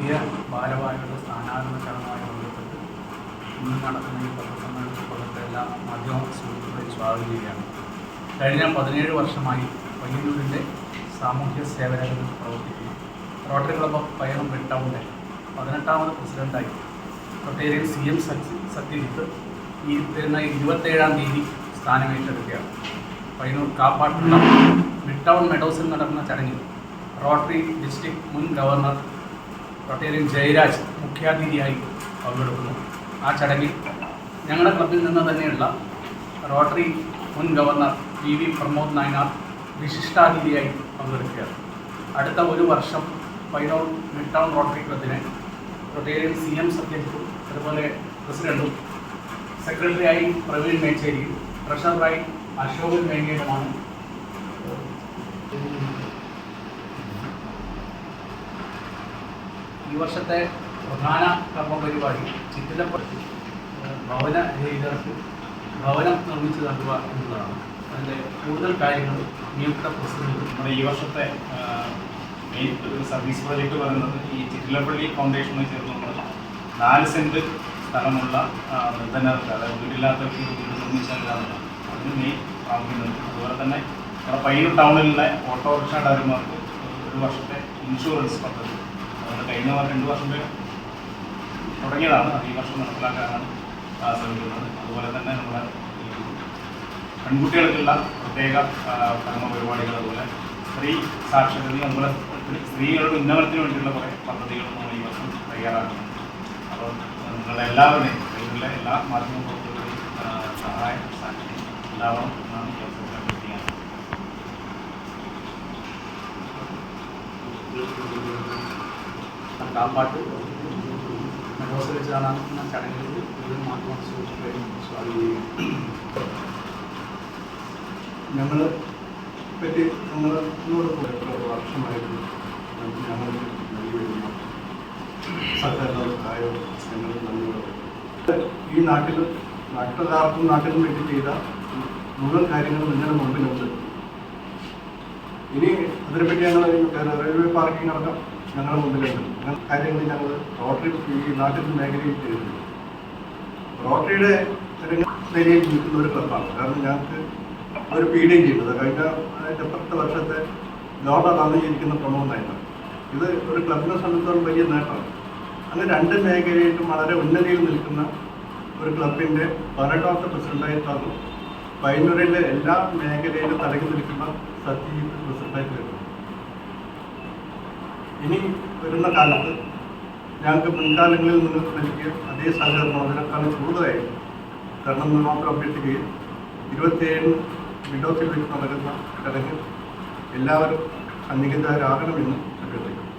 പുതിയ ഭാരവാഹികളുടെ സ്ഥാനാരോഹണ ചടങ്ങുമായി ബന്ധപ്പെട്ട് ഇന്ന് നടക്കുന്ന ഈ പത്രസമ്മേളനത്തിൽ പങ്കെടുത്ത എല്ലാ മാധ്യമ സുഹൃത്തുക്കളെയും സ്വാഗതം ചെയ്യുകയാണ്. കഴിഞ്ഞ 17 വർഷമായി പയ്യന്നൂരിൻ്റെ സാമൂഹ്യ സേവന രംഗത്ത് പ്രവർത്തിക്കുന്ന Rotary club of Payyanur mid ടൗണിൻ്റെ 18ാമത് പ്രസിഡൻ്റായി റൊട്ടേറിയൻ CM സത്യജിത്ത് ഈ വരുന്ന 27-ാം തീയതി സ്ഥാനമേറ്റെടുക്കുകയാണ്. പയ്യന്നൂർ കാപ്പാട്ടുള്ള മിഡ് ടൗൺ മെഡോസിൽ നടക്കുന്ന ചടങ്ങിൽ റോട്ടറി ഡിസ്ട്രിക്ട് മുൻ ഗവർണർ റൊട്ടേറിയൻ ജയരാജ് മുഖ്യാതിഥിയായി പങ്കെടുക്കുന്നു. ആ ചടങ്ങിൽ ഞങ്ങളുടെ ക്ലബിൽ നിന്ന് തന്നെയുള്ള റോട്ടറി മുൻ ഗവർണർ VV പ്രമോദ് നായനാർ വിശിഷ്ടാതിഥിയായി പങ്കെടുക്കുകയാണ്. അടുത്ത ഒരു വർഷം പയ്യന്നൂർ മിഡ് ടൗൺ റോട്ടറി ക്ലബിനെ റൊട്ടേറിയൻ CM സത്യജിത്തും അതുപോലെ പ്രസിഡൻറ്റും സെക്രട്ടറിയായി പ്രവീൺ മേച്ചേരിയും ട്രഷററായി അശോകൻ വേങ്ങിയതുമാണ്. ഈ വർഷത്തെ പ്രധാന കർമ്മ പരിപാടി ചിറ്റിലപ്പള്ളി ഭവന രഹിതർക്ക് ഭവനം നിർമ്മിച്ചു നൽകുക എന്നുള്ളതാണ്. അതിൻ്റെ കൂടുതൽ കാര്യങ്ങൾ നിയുക്ത പ്രസിഡന്റ്. നമ്മുടെ ഈ വർഷത്തെ മെയിൻ ഒരു സർവീസ് പ്രോജക്റ്റ് പറയുന്നത് ഈ ചിറ്റിലപ്പള്ളി ഫൗണ്ടേഷനുമായി ചേർന്ന് നമ്മൾ 4 സെൻറ്റ് സ്ഥലമുള്ള നിർധനർക്ക്, അതായത് വീടില്ലാത്തവർക്ക് വീട് നിർമ്മിച്ചു നൽകാറുണ്ട്. അതിന് മെയിൻ പ്രാമുഖ്യമുണ്ട്. അതുപോലെ തന്നെ നമ്മുടെ പയ്യന്നൂർ ടൗണിലെ ഓട്ടോറിക്ഷ ഡ്രൈവർമാർക്ക് ഒരു വർഷത്തെ ഇൻഷുറൻസ് പദ്ധതി കഴിഞ്ഞ 2 വർഷം തുടങ്ങിയതാണ്. അത് ഈ വർഷം നടപ്പിലാക്കാനാണ് ശ്രമിക്കുന്നത്. അതുപോലെ തന്നെ നമ്മുടെ ഈ പെൺകുട്ടികൾക്കുള്ള പ്രത്യേക കർമ്മ പരിപാടികൾ, അതുപോലെ സ്ത്രീ സാക്ഷരതയും അതുപോലെ സ്ത്രീകളുടെ ഉന്നമനത്തിന് വേണ്ടിയുള്ള കുറേ പദ്ധതികൾ നമ്മൾ ഈ വർഷം തയ്യാറാക്കുന്നുണ്ട്. അപ്പോൾ നിങ്ങളുടെ എല്ലാവരുടെയും കയ്യിലുള്ള എല്ലാ മാധ്യമ പ്രവർത്തകരുടെയും സഹായം സാക്ഷി ഉണ്ടാവണം എന്നാണ് ഈ അവസരത്തിൽ അഭ്യർത്ഥിക്കുന്നത്. കാപ്പാട്ട് മെഡോസ് വെച്ച് നടന്ന ചടങ്ങിൽ ഒരു മാധ്യമ സുഹൃത്തുക്കളെയും സ്വാഗതം ചെയ്യുകയാണ്. ഞങ്ങളെ പറ്റി നമ്മളോട് എത്ര വർഷമായിട്ട് ഞങ്ങൾ നൽകിവരുന്ന സഹകരണക്കായോ ഞങ്ങൾ നൽകുന്നത് ഈ നാട്ടുകാർക്കും നാട്ടിലും വേണ്ടി ചെയ്ത മുഴുവൻ കാര്യങ്ങളും നിങ്ങളുടെ മുമ്പിലുണ്ട്. ഇനി അതിനെപ്പറ്റി ഞങ്ങൾ റെയിൽവേ പാർക്കിംഗ് അടക്കം ഞങ്ങളുടെ മുമ്പിലുണ്ട്. കാര്യങ്ങൾ ഞങ്ങൾ റോട്ടറി ഈ നാട്ടിൽ മേഖലയിൽ ചെയ്തിട്ടുണ്ട്. റോട്ടറിയുടെ നിലയിൽ നിൽക്കുന്ന ഒരു ക്ലബ്ബാണ്. കാരണം ഞങ്ങൾക്ക് ഒരു പീഡിയം ചെയ്യുന്നത് കഴിഞ്ഞ 10 വർഷത്തെ ഗവർണർ തന്നിരിക്കുന്ന പ്രമോദ് നായനാണ്. ഇത് ഒരു ക്ലബിനെ സംബന്ധിച്ചിടത്തോളം വലിയ നേട്ടമാണ്. അങ്ങനെ 2 മേഖലയിലും വളരെ ഉന്നതിയിൽ നിൽക്കുന്ന ഒരു ക്ലബിൻ്റെ 18ാമത്തെ പ്രസിഡൻ്റായി തന്നു പയ്യന്നൂരിലെ എല്ലാ മേഖലയിലും തലങ്ങി നിൽക്കുന്ന സത്യജിത്ത് പ്രസിഡൻ്റായി വരുന്നു. ഇനി വരുന്ന കാലത്ത് ഞങ്ങൾക്ക് മുൻകാലങ്ങളിൽ നിന്ന് നൽകിയ അതേ സഹകരണം അതിനേക്കാളും കൂടുതലായി തരണമെന്ന് മാത്രം അഭ്യർത്ഥിക്കുകയും 27 വിൻഡോസിൽ വെച്ച് നടക്കുന്ന ചടങ്ങിൽ എല്ലാവരും സന്നിഹിതരാകണമെന്ന് അഭ്യർത്ഥിക്കുന്നു.